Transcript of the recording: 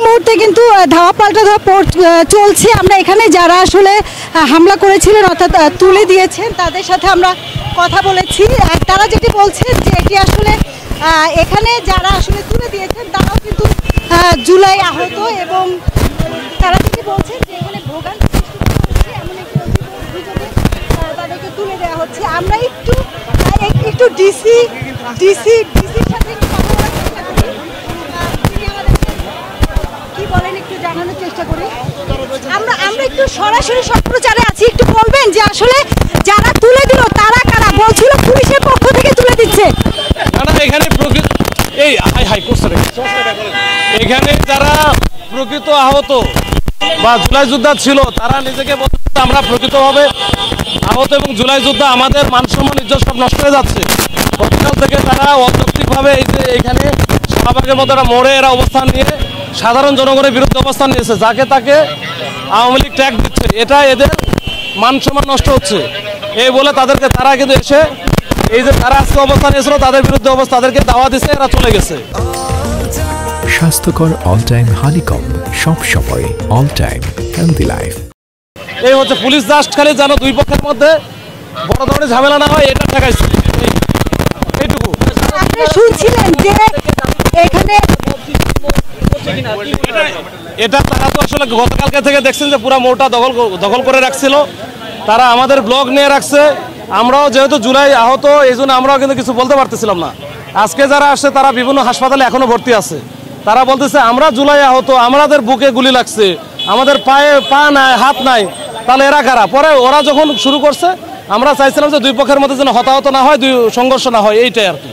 মুহূর্তে কিন্তু ধাওয়া পাল্টা ধাওয়া চলছে। আমরা এখানে যারা আসলে হামলা করেছিলেন অর্থাৎ তুলে দিয়েছেন তাদের সাথে আমরা কথা বলেছি। তারা যেটি বলছেন যে এটি আসলে এখানে যারা আসলে তুলে দিয়েছেন তারাও কিন্তু জুলাই আহত, এবং তারা যেটি বলছেন যে এখানে ভোগান্তি সৃষ্টি করা হচ্ছে, এমন একটি অভিযোগে তাদেরকে তুলে দেওয়া হচ্ছে। আমরা একটু ডিসির সাথে কি বলেন একটু জানানোর চেষ্টা করি। আমরা একটু সরাসরি সম্প্রচারে আছি, একটু বলবেন যে আসলে যারা তুলে দিল তারা কারা? বলছিল পুলিশের পক্ষ থেকে তুলে দিচ্ছে। এখানে যারা প্রকৃত আহত বা জুলাই যোদ্ধা ছিল তারা নিজেকে বলছে আমরা প্রকৃতভাবে আহত এবং জুলাই যোদ্ধা, আমাদের মানসম্মান ইজ্জত সব নষ্ট হয়ে যাচ্ছে। গতকাল থেকে তারা অযৌক্তিকভাবে এই যে এখানে শাহবাগের মধ্যে মোড়ে এরা অবস্থান নিয়ে সাধারণ জনগণের বিরুদ্ধে অবস্থান নিয়েছে, যাকে তাকে আওয়ামী লীগ ট্যাগ দিচ্ছে। এটা এদের মানসম্মান নষ্ট হচ্ছে এই বলে তারা কিন্তু এসে এই যে তারা আজকে অবস্থান নিয়েছিল তাদের বিরুদ্ধে তাদেরকে দাওয়া দিচ্ছে, এরা চলে গেছে। স্বাস্থ্যকর অল টাইম হানিকম, সব সময় অল টাইম হেলদি লাইফ। এই হচ্ছে পুলিশ জাস্ট খালি যেন দুই পক্ষের মধ্যে বড় ধরনের ঝামেলা না হয় এটা ঠেকাইছে, এইটুকু। আপনি শুনছিলেন যে এখানে এটা তারা তো আসলে গতকালকে থেকে দেখছেন যে পুরো মোড়টা দখল করে রাখছিল, তারা আমাদের ব্লগ নিয়ে রাখছে। আমরাও যেহেতু জুলাই আহত এই জন্য আমরাও কিন্তু কিছু বলতে পারতেছিলাম না। আজকে যারা আসছে তারা বিভিন্ন হাসপাতালে এখনো ভর্তি আছে। তারা বলতেছে আমরা জুলাই আহত, আমাদের বুকে গুলি লাগছে, আমাদের পায়ে পা নাই, হাত নাই। তাহলে এরা কারা? পরে ওরা যখন শুরু করছে আমরা চাইছিলাম যে দুই পক্ষের মধ্যে যেন হতাহত না হয়, সংঘর্ষ না হয়, এইটাই আর কি।